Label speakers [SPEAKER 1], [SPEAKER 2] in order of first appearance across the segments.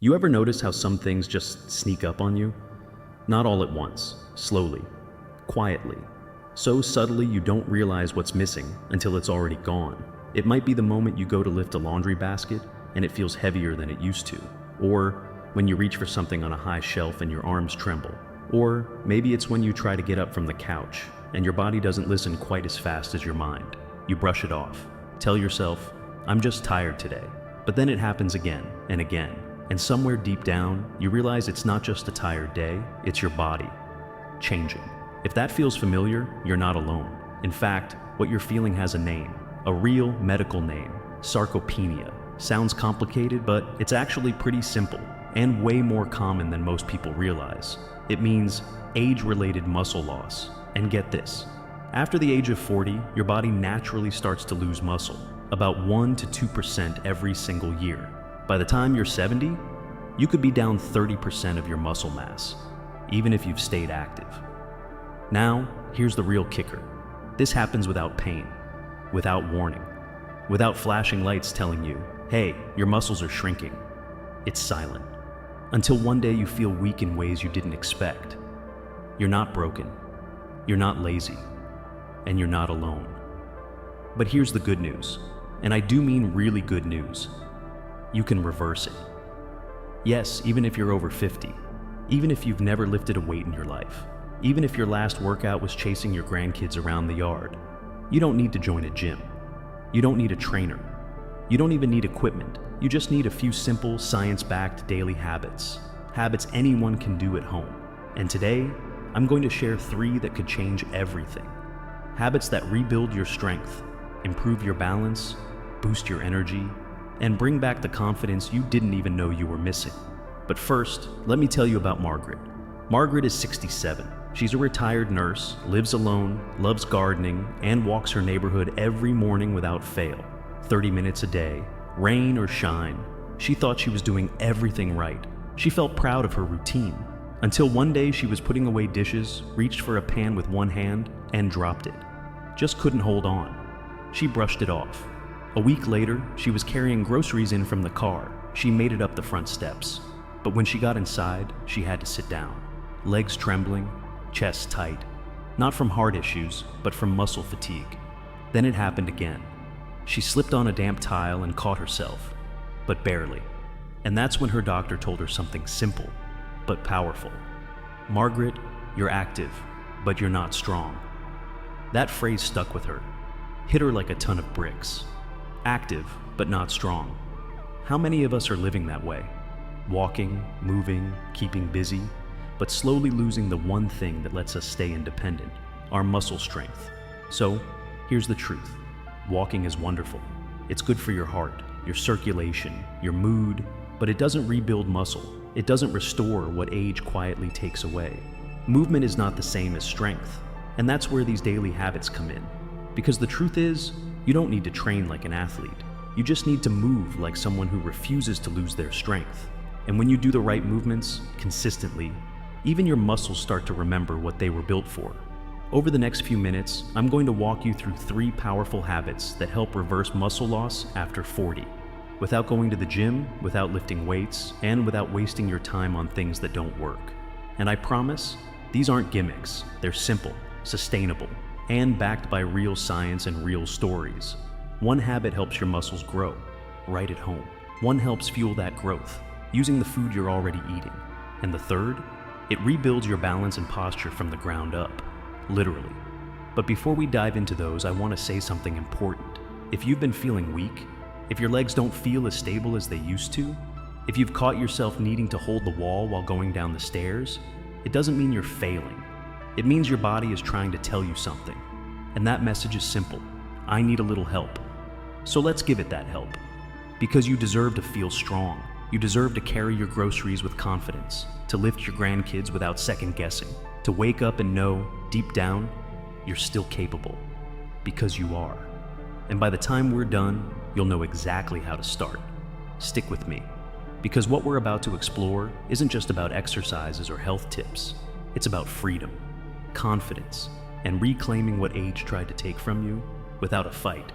[SPEAKER 1] You ever notice how some things just sneak up on you? Not all at once, slowly, quietly. So subtly you don't realize what's missing until it's already gone. It might be the moment you go to lift a laundry basket and it feels heavier than it used to. Or when you reach for something on a high shelf and your arms tremble. Or maybe it's when you try to get up from the couch and your body doesn't listen quite as fast as your mind. You brush it off. Tell yourself, I'm just tired today. But then it happens again and again. And somewhere deep down, you realize it's not just a tired day, it's your body changing. If that feels familiar, you're not alone. In fact, what you're feeling has a name, a real medical name, sarcopenia. Sounds complicated, but it's actually pretty simple and way more common than most people realize. It means age-related muscle loss. And get this, after the age of 40, your body naturally starts to lose muscle, about 1 to 2% every single year. By the time you're 70, you could be down 30% of your muscle mass, even if you've stayed active. Now, here's the real kicker. This happens without pain, without warning, without flashing lights telling you, hey, your muscles are shrinking. It's silent. Until one day you feel weak in ways you didn't expect. You're not broken, you're not lazy, and you're not alone. But here's the good news, and I do mean really good news. You can reverse it. Yes, even if you're over 50, even if you've never lifted a weight in your life, even if your last workout was chasing your grandkids around the yard, you don't need to join a gym. You don't need a trainer. You don't even need equipment. You just need a few simple, science-backed daily habits. Habits anyone can do at home. And today, I'm going to share 3 that could change everything. Habits that rebuild your strength, improve your balance, boost your energy, and bring back the confidence you didn't even know you were missing. But first, let me tell you about Margaret. Margaret is 67. She's a retired nurse, lives alone, loves gardening, and walks her neighborhood every morning without fail. 30 minutes a day, rain or shine. She thought she was doing everything right. She felt proud of her routine. Until one day she was putting away dishes, reached for a pan with one hand, and dropped it. Just couldn't hold on. She brushed it off. A week later, she was carrying groceries in from the car. She made it up the front steps. But when she got inside, she had to sit down. Legs trembling, chest tight. Not from heart issues, but from muscle fatigue. Then it happened again. She slipped on a damp tile and caught herself, but barely. And that's when her doctor told her something simple, but powerful. Margaret, you're active, but you're not strong. That phrase stuck with her, hit her like a ton of bricks. Active, but not strong. How many of us are living that way? Walking, moving, keeping busy, but slowly losing the one thing that lets us stay independent, our muscle strength. So, here's the truth. Walking is wonderful. It's good for your heart, your circulation, your mood, but it doesn't rebuild muscle. It doesn't restore what age quietly takes away. Movement is not the same as strength, and that's where these daily habits come in. Because the truth is, you don't need to train like an athlete. You just need to move like someone who refuses to lose their strength. And when you do the right movements, consistently, even your muscles start to remember what they were built for. Over the next few minutes, I'm going to walk you through 3 powerful habits that help reverse muscle loss after 40, without going to the gym, without lifting weights, and without wasting your time on things that don't work. And I promise, these aren't gimmicks. They're simple, sustainable, and backed by real science and real stories. One habit helps your muscles grow, right at home. One helps fuel that growth, using the food you're already eating. And the third, it rebuilds your balance and posture from the ground up, literally. But before we dive into those, I want to say something important. If you've been feeling weak, if your legs don't feel as stable as they used to, if you've caught yourself needing to hold the wall while going down the stairs, it doesn't mean you're failing. It means your body is trying to tell you something. And that message is simple. I need a little help. So let's give it that help. Because you deserve to feel strong. You deserve to carry your groceries with confidence, to lift your grandkids without second guessing, to wake up and know, deep down, you're still capable. Because you are. And by the time we're done, you'll know exactly how to start. Stick with me. Because what we're about to explore isn't just about exercises or health tips. It's about freedom, confidence, and reclaiming what age tried to take from you without a fight.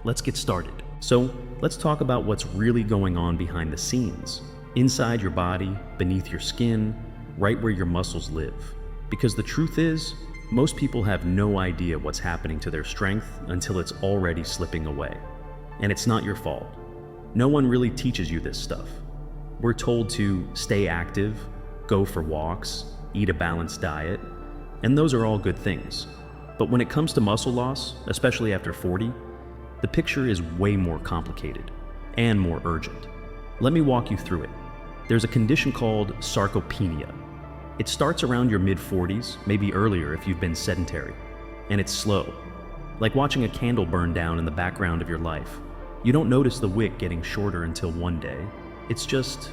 [SPEAKER 1] Let's get started. So, let's talk about what's really going on behind the scenes. inside your body, beneath your skin, right where your muscles live. Because the truth is, most people have no idea what's happening to their strength until it's already slipping away. And it's not your fault. No one really teaches you this stuff. We're told to stay active, go for walks, eat a balanced diet, and those are all good things. But when it comes to muscle loss, especially after 40, the picture is way more complicated and more urgent. Let me walk you through it. There's a condition called sarcopenia. It starts around your mid-40s, maybe earlier if you've been sedentary, and it's slow, like watching a candle burn down in the background of your life. You don't notice the wick getting shorter until one day. It's just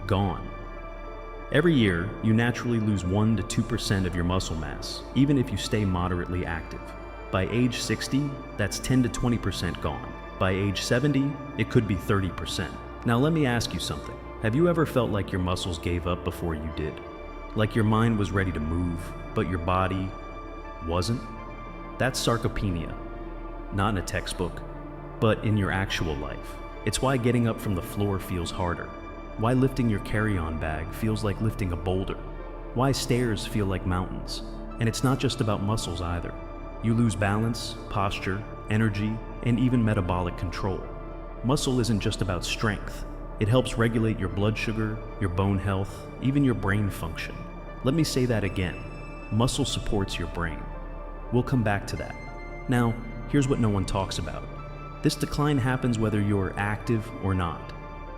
[SPEAKER 1] gone. Every year, you naturally lose 1 to 2% of your muscle mass, even if you stay moderately active. By age 60, that's 10 to 20% gone. By age 70, it could be 30%. Now let me ask you something. Have you ever felt like your muscles gave up before you did? Like your mind was ready to move, but your body wasn't? That's sarcopenia. Not in a textbook, but in your actual life. It's why getting up from the floor feels harder. Why lifting your carry-on bag feels like lifting a boulder. Why stairs feel like mountains. And it's not just about muscles either. You lose balance, posture, energy, and even metabolic control. Muscle isn't just about strength. It helps regulate your blood sugar, your bone health, even your brain function. Let me say that again. Muscle supports your brain. We'll come back to that. Now, here's what no one talks about. This decline happens whether you're active or not.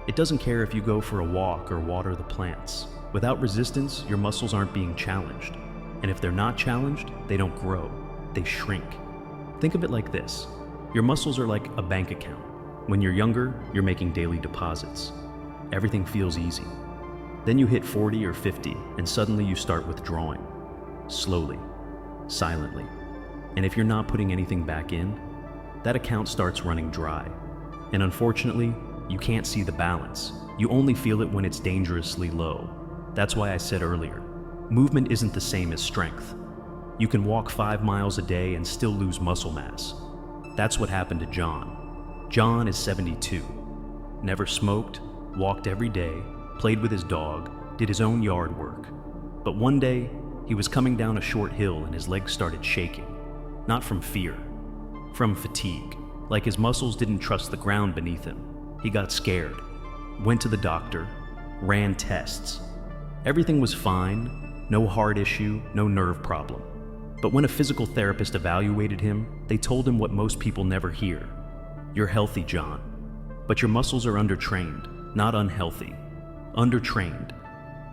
[SPEAKER 1] It doesn't care if you go for a walk or water the plants. Without resistance, your muscles aren't being challenged. And if they're not challenged, they don't grow. They shrink. Think of it like this. Your muscles are like a bank account. When you're younger, you're making daily deposits. Everything feels easy. Then you hit 40 or 50, and suddenly you start withdrawing. Slowly, silently. And if you're not putting anything back in, that account starts running dry. And unfortunately, you can't see the balance. You only feel it when it's dangerously low. That's why I said earlier, movement isn't the same as strength. You can walk 5 miles a day and still lose muscle mass. That's what happened to John. John is 72. Never smoked, walked every day, played with his dog, did his own yard work. But one day, he was coming down a short hill and his legs started shaking. Not from fear, from fatigue. Like his muscles didn't trust the ground beneath him. He got scared, went to the doctor, ran tests. Everything was fine, no heart issue, no nerve problem. But when a physical therapist evaluated him, they told him what most people never hear. You're healthy, John, but your muscles are undertrained, not unhealthy. Undertrained.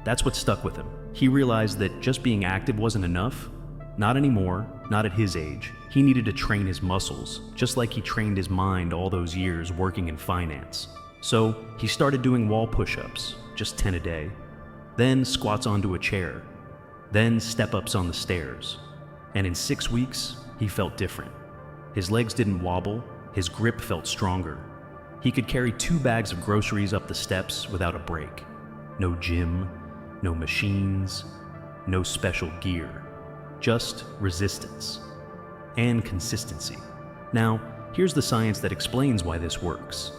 [SPEAKER 1] That's what stuck with him. He realized that just being active wasn't enough. Not anymore, not at his age. He needed to train his muscles, just like he trained his mind all those years working in finance. So he started doing wall push-ups, just 10 a day. Then squats onto a chair. Then step-ups on the stairs. And in 6 weeks, he felt different. His legs didn't wobble. His grip felt stronger. He could carry 2 bags of groceries up the steps without a break. No gym, no machines, no special gear. Just resistance and consistency. Now, here's the science that explains why this works.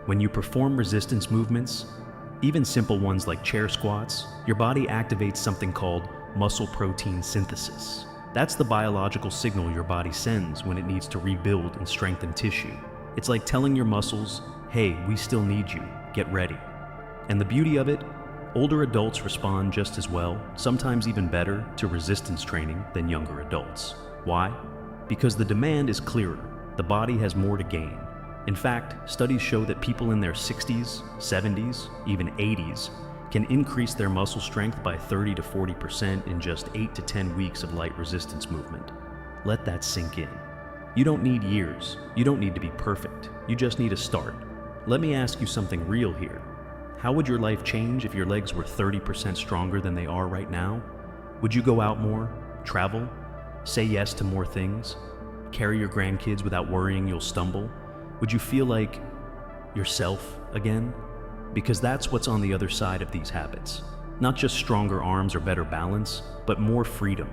[SPEAKER 1] When you perform resistance movements, even simple ones like chair squats, your body activates something called muscle protein synthesis. That's the biological signal your body sends when it needs to rebuild and strengthen tissue. It's like telling your muscles, hey, we still need you, get ready. And the beauty of it, older adults respond just as well, sometimes even better, to resistance training than younger adults. Why? Because the demand is clearer. The body has more to gain. In fact, studies show that people in their 60s, 70s, even 80s can increase their muscle strength by 30 to 40% in just 8 to 10 weeks of light resistance movement. Let that sink in. You don't need years. You don't need to be perfect. You just need a start. Let me ask you something real here. How would your life change if your legs were 30% stronger than they are right now? Would you go out more, travel, say yes to more things, carry your grandkids without worrying you'll stumble? Would you feel like yourself again? Because that's what's on the other side of these habits. Not just stronger arms or better balance, but more freedom,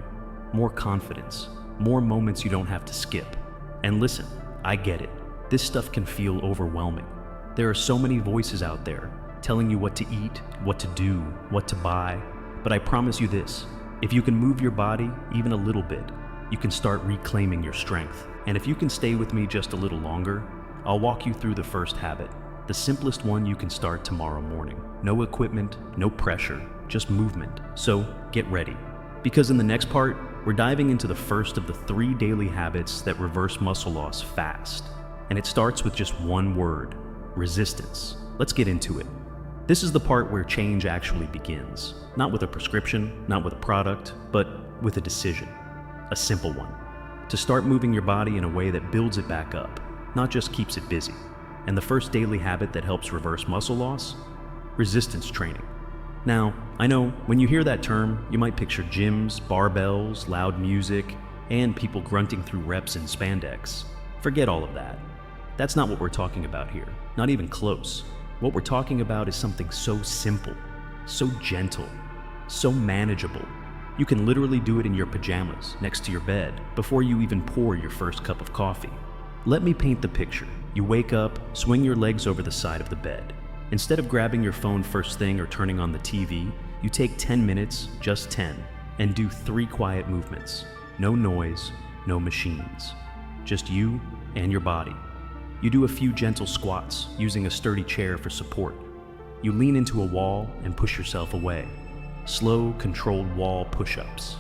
[SPEAKER 1] more confidence, more moments you don't have to skip. And listen, I get it. This stuff can feel overwhelming. There are so many voices out there, telling you what to eat, what to do, what to buy. But I promise you this, if you can move your body even a little bit, you can start reclaiming your strength. And if you can stay with me just a little longer, I'll walk you through the first habit, the simplest one you can start tomorrow morning. No equipment, no pressure, just movement. So get ready. Because in the next part, we're diving into the first of the 3 daily habits that reverse muscle loss fast. And it starts with just one word, resistance. Let's get into it. This is the part where change actually begins. Not with a prescription, not with a product, but with a decision. A simple one. To start moving your body in a way that builds it back up, not just keeps it busy. And the first daily habit that helps reverse muscle loss? Resistance training. Now, I know when you hear that term, you might picture gyms, barbells, loud music, and people grunting through reps in spandex. Forget all of that. That's not what we're talking about here, not even close. What we're talking about is something so simple, so gentle, so manageable. You can literally do it in your pajamas, next to your bed, before you even pour your first cup of coffee. Let me paint the picture. You wake up, swing your legs over the side of the bed. Instead of grabbing your phone first thing or turning on the TV, you take 10 minutes, just 10, and do 3 quiet movements. No noise, no machines. Just you and your body. You do a few gentle squats, using a sturdy chair for support. You lean into a wall and push yourself away. Slow, controlled wall push-ups.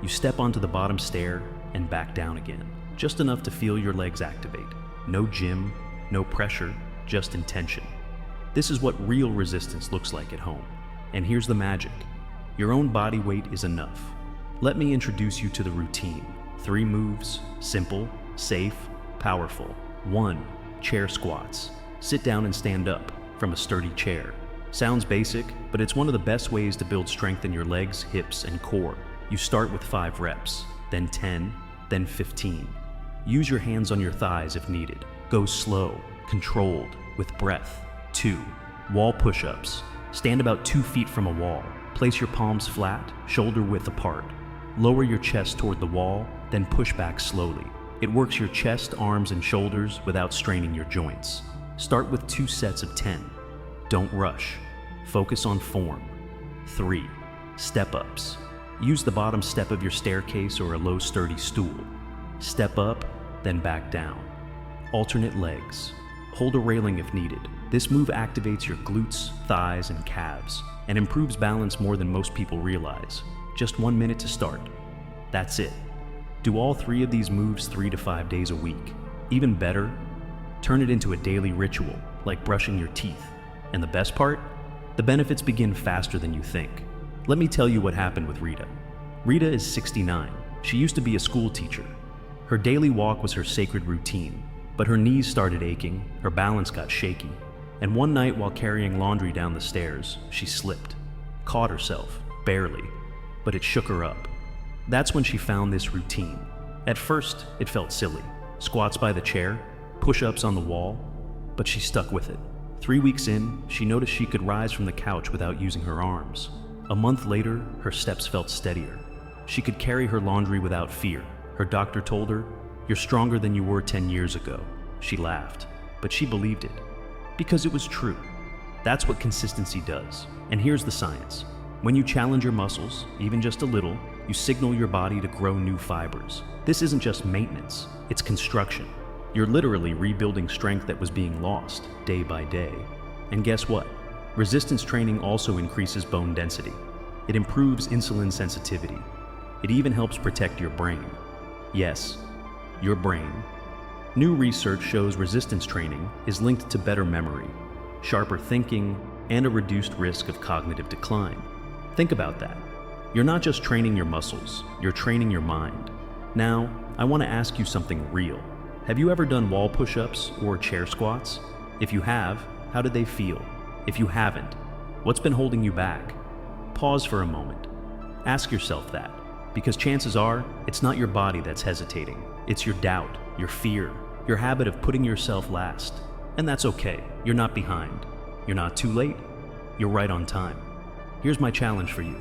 [SPEAKER 1] You step onto the bottom stair and back down again, just enough to feel your legs activate. No gym, no pressure, just intention. This is what real resistance looks like at home. And here's the magic. Your own body weight is enough. Let me introduce you to the routine. 3 moves, simple, safe, powerful. 1. Chair squats. Sit down and stand up from a sturdy chair. Sounds basic, but it's one of the best ways to build strength in your legs, hips, and core. You start with 5 reps, then 10, then 15. Use your hands on your thighs if needed. Go slow, controlled, with breath. 2. Wall push-ups. Stand about 2 feet from a wall. Place your palms flat, shoulder width apart. Lower your chest toward the wall, then push back slowly. It works your chest, arms, and shoulders without straining your joints. Start with 2 sets of 10. Don't rush. Focus on form. 3. Step-ups. Use the bottom step of your staircase or a low, sturdy stool. Step up, then back down. Alternate legs. Hold a railing if needed. This move activates your glutes, thighs, and calves, and improves balance more than most people realize. Just 1 minute to start. That's it. Do all 3 of these moves 3 to 5 days a week. Even better, turn it into a daily ritual, like brushing your teeth. And the best part? The benefits begin faster than you think. Let me tell you what happened with Rita. Rita is 69. She used to be a school teacher. Her daily walk was her sacred routine, but her knees started aching, her balance got shaky, and one night while carrying laundry down the stairs, she slipped. Caught herself, barely, but it shook her up. That's when she found this routine. At first, it felt silly. Squats by the chair, push-ups on the wall, but she stuck with it. 3 weeks in, she noticed she could rise from the couch without using her arms. A month later, her steps felt steadier. She could carry her laundry without fear. Her doctor told her, "You're stronger than you were 10 years ago." She laughed, but she believed it. Because it was true. That's what consistency does. And here's the science. When you challenge your muscles, even just a little, you signal your body to grow new fibers. This isn't just maintenance, it's construction. You're literally rebuilding strength that was being lost day by day. And guess what? Resistance training also increases bone density. It improves insulin sensitivity. It even helps protect your brain. Yes, your brain. New research shows resistance training is linked to better memory, sharper thinking, and a reduced risk of cognitive decline. Think about that. You're not just training your muscles, you're training your mind. Now, I want to ask you something real. Have you ever done wall push-ups or chair squats? If you have, how did they feel? If you haven't, what's been holding you back? Pause for a moment. Ask yourself that, because chances are, it's not your body that's hesitating. It's your doubt, your fear, your habit of putting yourself last. And that's okay. You're not behind. You're not too late. You're right on time. Here's my challenge for you.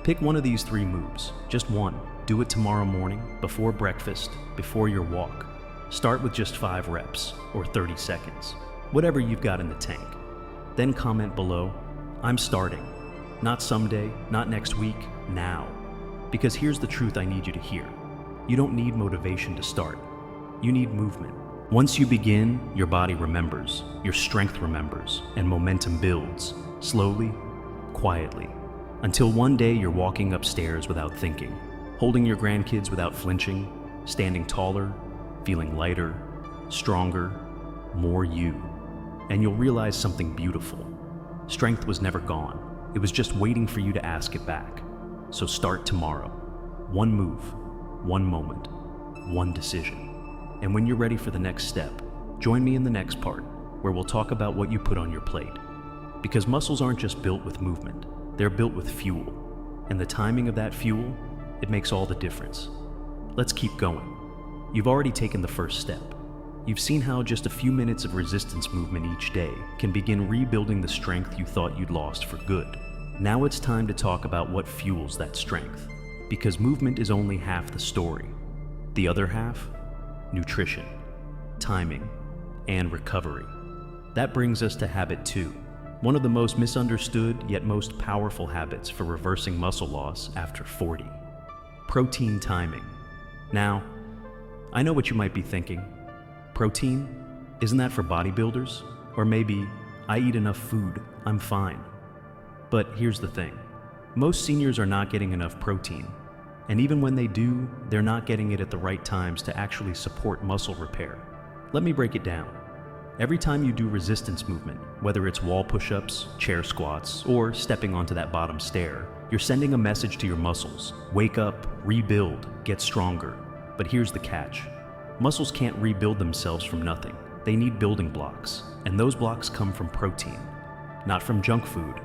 [SPEAKER 1] Pick one of these 3 moves, just one. Do it tomorrow morning, before breakfast, before your walk. Start with just 5 reps, or 30 seconds, whatever you've got in the tank. Then comment below, "I'm starting." Not someday, not next week, now. Because here's the truth I need you to hear. You don't need motivation to start. You need movement. Once you begin, your body remembers, your strength remembers, and momentum builds, slowly, quietly, until one day you're walking upstairs without thinking, holding your grandkids without flinching, standing taller, feeling lighter, stronger, more you. And you'll realize something beautiful. Strength was never gone. It was just waiting for you to ask it back. So start tomorrow. One move, one moment, one decision. And when you're ready for the next step, join me in the next part, where we'll talk about what you put on your plate. Because muscles aren't just built with movement, they're built with fuel. And the timing of that fuel, it makes all the difference. Let's keep going. You've already taken the first step. You've seen how just a few minutes of resistance movement each day can begin rebuilding the strength you thought you'd lost for good. Now it's time to talk about what fuels that strength. Because movement is only half the story. The other half? Nutrition, timing, and recovery. That brings us to habit 2, one of the most misunderstood yet most powerful habits for reversing muscle loss after 40. Protein timing. Now, I know what you might be thinking. Protein? Isn't that for bodybuilders? Or maybe, I eat enough food, I'm fine. But here's the thing. Most seniors are not getting enough protein. And even when they do, they're not getting it at the right times to actually support muscle repair. Let me break it down. Every time you do resistance movement, whether it's wall push-ups, chair squats, or stepping onto that bottom stair, you're sending a message to your muscles. Wake up, rebuild, get stronger. But here's the catch. Muscles can't rebuild themselves from nothing. They need building blocks, and those blocks come from protein. Not from junk food,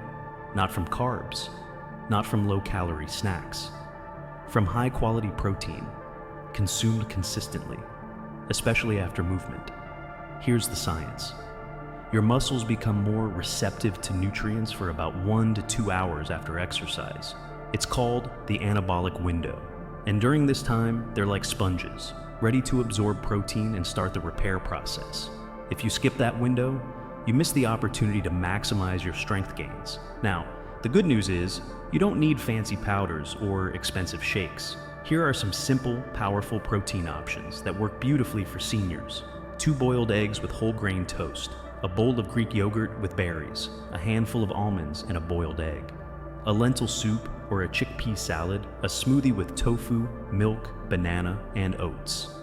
[SPEAKER 1] not from carbs, not from low-calorie snacks. From high-quality protein, consumed consistently, especially after movement. Here's the science. Your muscles become more receptive to nutrients for about 1 to 2 hours after exercise. It's called the anabolic window. And during this time, they're like sponges, ready to absorb protein and start the repair process. If you skip that window, you miss the opportunity to maximize your strength gains. Now, the good news is, you don't need fancy powders or expensive shakes. Here are some simple, powerful protein options that work beautifully for seniors. 2 boiled eggs with whole grain toast, a bowl of Greek yogurt with berries, a handful of almonds and a boiled egg, a lentil soup or a chickpea salad, a smoothie with tofu, milk, banana, and oats.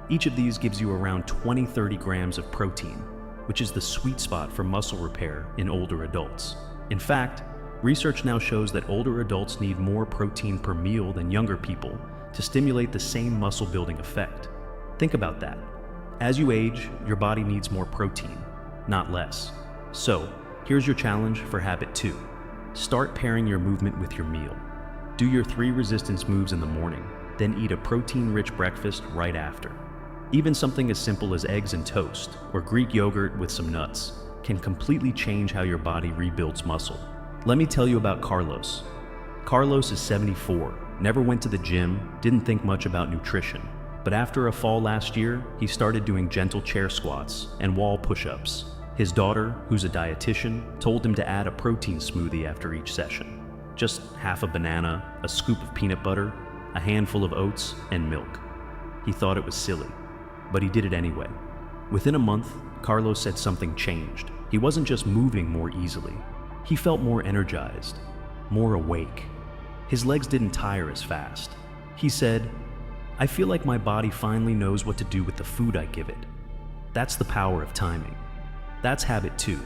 [SPEAKER 1] Each of these gives you around 20-30 grams of protein, which is the sweet spot for muscle repair in older adults. In fact, research now shows that older adults need more protein per meal than younger people to stimulate the same muscle-building effect. Think about that. As you age, your body needs more protein, not less. So, here's your challenge for habit 2. Start pairing your movement with your meal. Do your 3 resistance moves in the morning, then eat a protein-rich breakfast right after. Even something as simple as eggs and toast, or Greek yogurt with some nuts, can completely change how your body rebuilds muscle. Let me tell you about Carlos. Carlos is 74, never went to the gym, didn't think much about nutrition. But after a fall last year, he started doing gentle chair squats and wall push-ups. His daughter, who's a dietitian, told him to add a protein smoothie after each session. Just half a banana, a scoop of peanut butter, a handful of oats, and milk. He thought it was silly, but he did it anyway. Within a month, Carlos said something changed. He wasn't just moving more easily. He felt more energized, more awake. His legs didn't tire as fast. He said, "I feel like my body finally knows what to do with the food I give it." That's the power of timing. That's habit 2.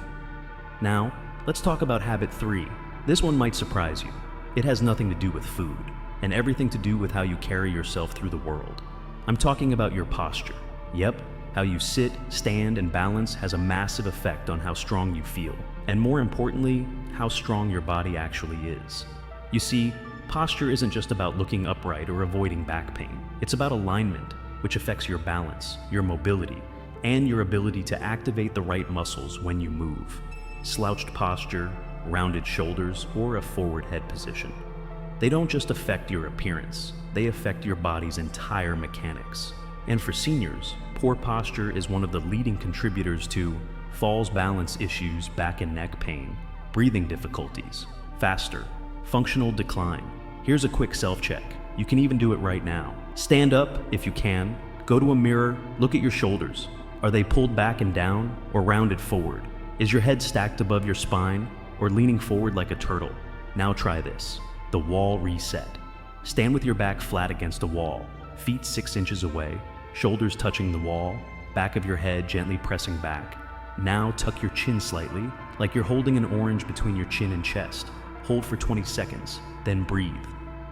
[SPEAKER 1] Now, let's talk about habit 3. This one might surprise you. It has nothing to do with food, and everything to do with how you carry yourself through the world. I'm talking about your posture. Yep, how you sit, stand, and balance has a massive effect on how strong you feel, and more importantly, how strong your body actually is. You see, posture isn't just about looking upright or avoiding back pain. It's about alignment, which affects your balance, your mobility, and your ability to activate the right muscles when you move. Slouched posture, rounded shoulders, or a forward head position. They don't just affect your appearance, they affect your body's entire mechanics. And for seniors, poor posture is one of the leading contributors to falls, balance issues, back and neck pain, breathing difficulties, faster, functional decline. Here's a quick self-check. You can even do it right now. Stand up if you can, go to a mirror, look at your shoulders. Are they pulled back and down or rounded forward? Is your head stacked above your spine or leaning forward like a turtle? Now try this, the wall reset. Stand with your back flat against a wall, feet 6 inches away, shoulders touching the wall, back of your head gently pressing back. Now tuck your chin slightly, like you're holding an orange between your chin and chest. Hold for 20 seconds, then breathe.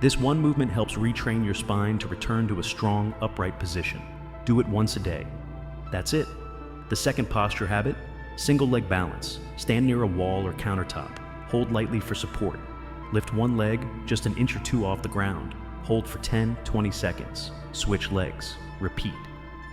[SPEAKER 1] This one movement helps retrain your spine to return to a strong, upright position. Do it once a day. That's it. The second posture habit, single leg balance. Stand near a wall or countertop. Hold lightly for support. Lift one leg just an inch or two off the ground. Hold for 10-20 seconds. Switch legs. Repeat.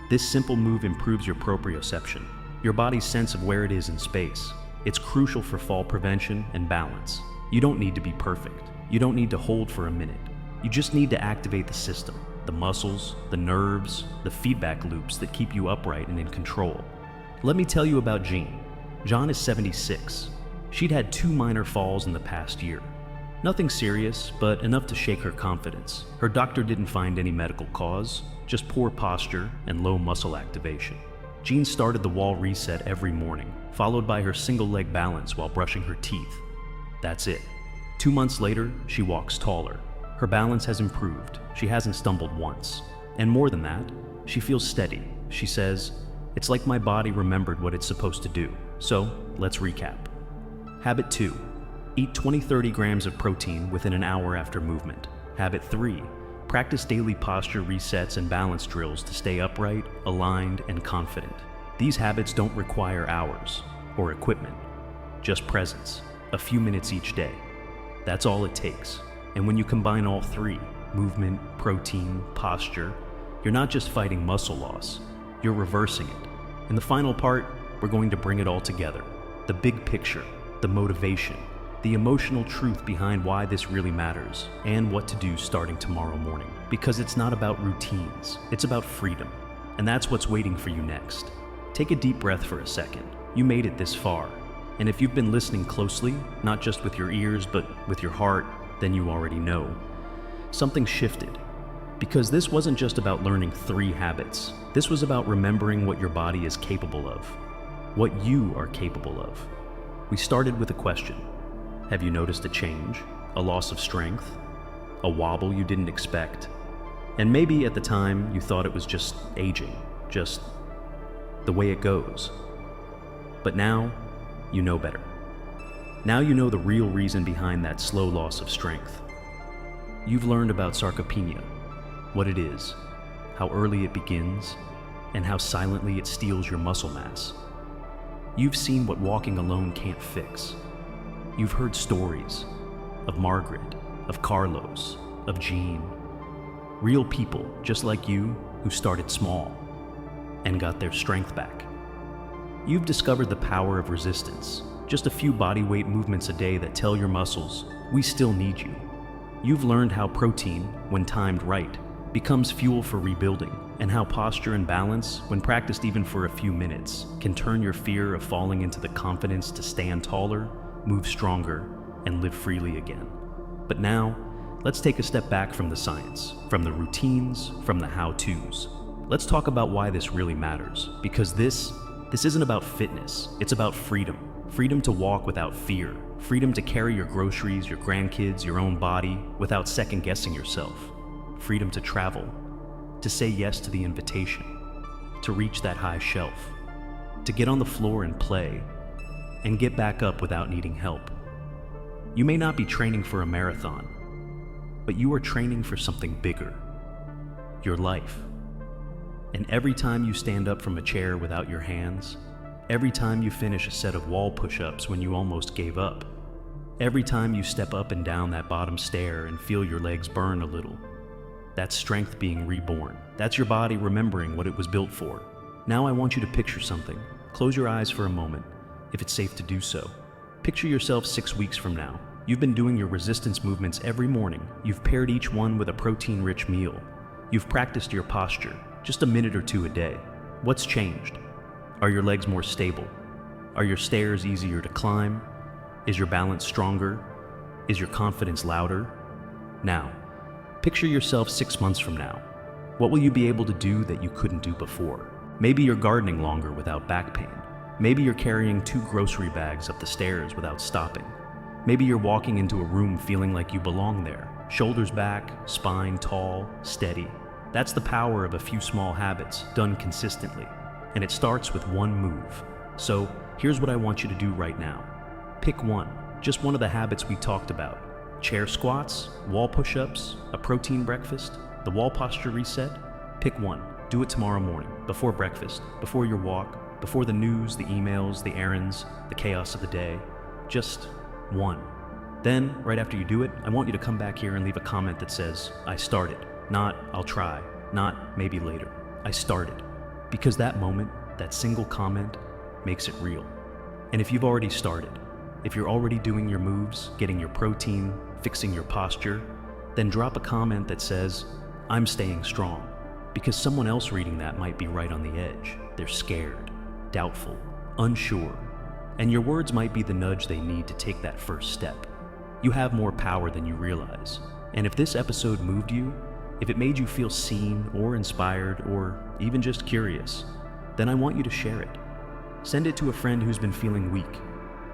[SPEAKER 1] This simple move improves your proprioception, your body's sense of where it is in space. It's crucial for fall prevention and balance. You don't need to be perfect. You don't need to hold for a minute. You just need to activate the system, the muscles, the nerves, the feedback loops that keep you upright and in control. Let me tell you about Jean. Jean is 76. She'd had 2 minor falls in the past year. Nothing serious, but enough to shake her confidence. Her doctor didn't find any medical cause, just poor posture and low muscle activation. Jean started the wall reset every morning, followed by her single leg balance while brushing her teeth. That's it. 2 months later, she walks taller. Her balance has improved. She hasn't stumbled once. And more than that, she feels steady. She says, "It's like my body remembered what it's supposed to do." So, let's recap. Habit 2. Eat 20-30 grams of protein within an hour after movement. Habit 3. Practice daily posture resets and balance drills to stay upright, aligned, and confident. These habits don't require hours or equipment, just presence, a few minutes each day. That's all it takes. And when you combine all 3, movement, protein, posture, you're not just fighting muscle loss, you're reversing it. In the final part, we're going to bring it all together. The big picture, the motivation, the emotional truth behind why this really matters, and what to do starting tomorrow morning. Because it's not about routines, it's about freedom. And that's what's waiting for you next. Take a deep breath for a second. You made it this far. And if you've been listening closely, not just with your ears, but with your heart, then you already know. Something shifted. Because this wasn't just about learning 3 habits. This was about remembering what your body is capable of. What you are capable of. We started with a question. Have you noticed a change? A loss of strength? A wobble you didn't expect? And maybe at the time you thought it was just aging, just the way it goes. But now, you know better. Now you know the real reason behind that slow loss of strength. You've learned about sarcopenia, what it is, how early it begins, and how silently it steals your muscle mass. You've seen what walking alone can't fix. You've heard stories of Margaret, of Carlos, of Jean. Real people just like you who started small and got their strength back. You've discovered the power of resistance, just a few body weight movements a day that tell your muscles, we still need you. You've learned how protein, when timed right, becomes fuel for rebuilding, and how posture and balance, when practiced even for a few minutes, can turn your fear of falling into the confidence to stand taller, move stronger, and live freely again. But now, let's take a step back from the science, from the routines, from the how-tos. Let's talk about why this really matters, because this isn't about fitness, it's about freedom. Freedom to walk without fear, freedom to carry your groceries, your grandkids, your own body, without second-guessing yourself. Freedom to travel, to say yes to the invitation, to reach that high shelf, to get on the floor and play, and get back up without needing help. You may not be training for a marathon, but you are training for something bigger, your life. And every time you stand up from a chair without your hands, every time you finish a set of wall push-ups when you almost gave up, every time you step up and down that bottom stair and feel your legs burn a little, that's strength being reborn. That's your body remembering what it was built for. Now I want you to picture something. Close your eyes for a moment, if it's safe to do so. Picture yourself 6 weeks from now. You've been doing your resistance movements every morning. You've paired each one with a protein-rich meal. You've practiced your posture, just a minute or 2 a day. What's changed? Are your legs more stable? Are your stairs easier to climb? Is your balance stronger? Is your confidence louder? Now, picture yourself 6 months from now. What will you be able to do that you couldn't do before? Maybe you're gardening longer without back pain. Maybe you're carrying 2 grocery bags up the stairs without stopping. Maybe you're walking into a room feeling like you belong there. Shoulders back, spine tall, steady. That's the power of a few small habits done consistently. And it starts with one move. So here's what I want you to do right now. Pick one, just one of the habits we talked about. Chair squats, wall push-ups, a protein breakfast, the wall posture reset. Pick one. Do it tomorrow morning, before breakfast, before your walk, before the news, the emails, the errands, the chaos of the day. Just one. Then, right after you do it, I want you to come back here and leave a comment that says, I started. Not, I'll try. Not, maybe later. I started. Because that moment, that single comment, makes it real. And if you've already started, if you're already doing your moves, getting your protein, fixing your posture, then drop a comment that says, I'm staying strong. Because someone else reading that might be right on the edge. They're scared, doubtful, unsure. And your words might be the nudge they need to take that first step. You have more power than you realize. And if this episode moved you, if it made you feel seen or inspired or even just curious, then I want you to share it. Send it to a friend who's been feeling weak.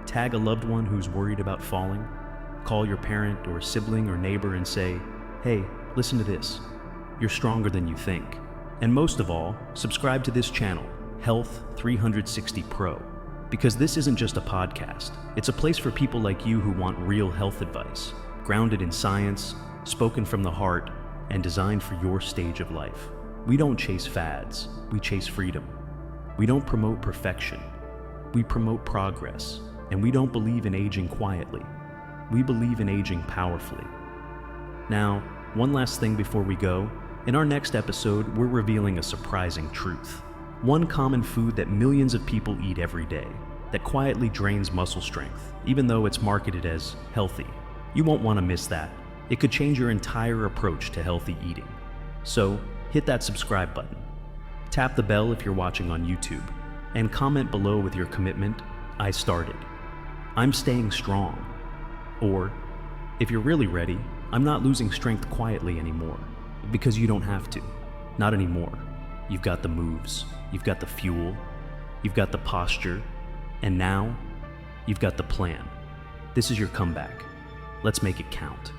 [SPEAKER 1] Tag a loved one who's worried about falling. Call your parent or sibling or neighbor and say, hey, listen to this. You're stronger than you think. And most of all, subscribe to this channel, Health 360 Pro, because this isn't just a podcast. It's a place for people like you who want real health advice, grounded in science, spoken from the heart, and designed for your stage of life. We don't chase fads, we chase freedom. We don't promote perfection, we promote progress. And we don't believe in aging quietly, we believe in aging powerfully. Now, one last thing before we go. In our next episode, we're revealing a surprising truth. One common food that millions of people eat every day, that quietly drains muscle strength, even though it's marketed as healthy. You won't want to miss that. It could change your entire approach to healthy eating. So, hit that subscribe button. Tap the bell if you're watching on YouTube, and comment below with your commitment, I started. I'm staying strong. Or, if you're really ready, I'm not losing strength quietly anymore. Because you don't have to. Not anymore. You've got the moves, you've got the fuel, you've got the posture, and now, you've got the plan. This is your comeback. Let's make it count.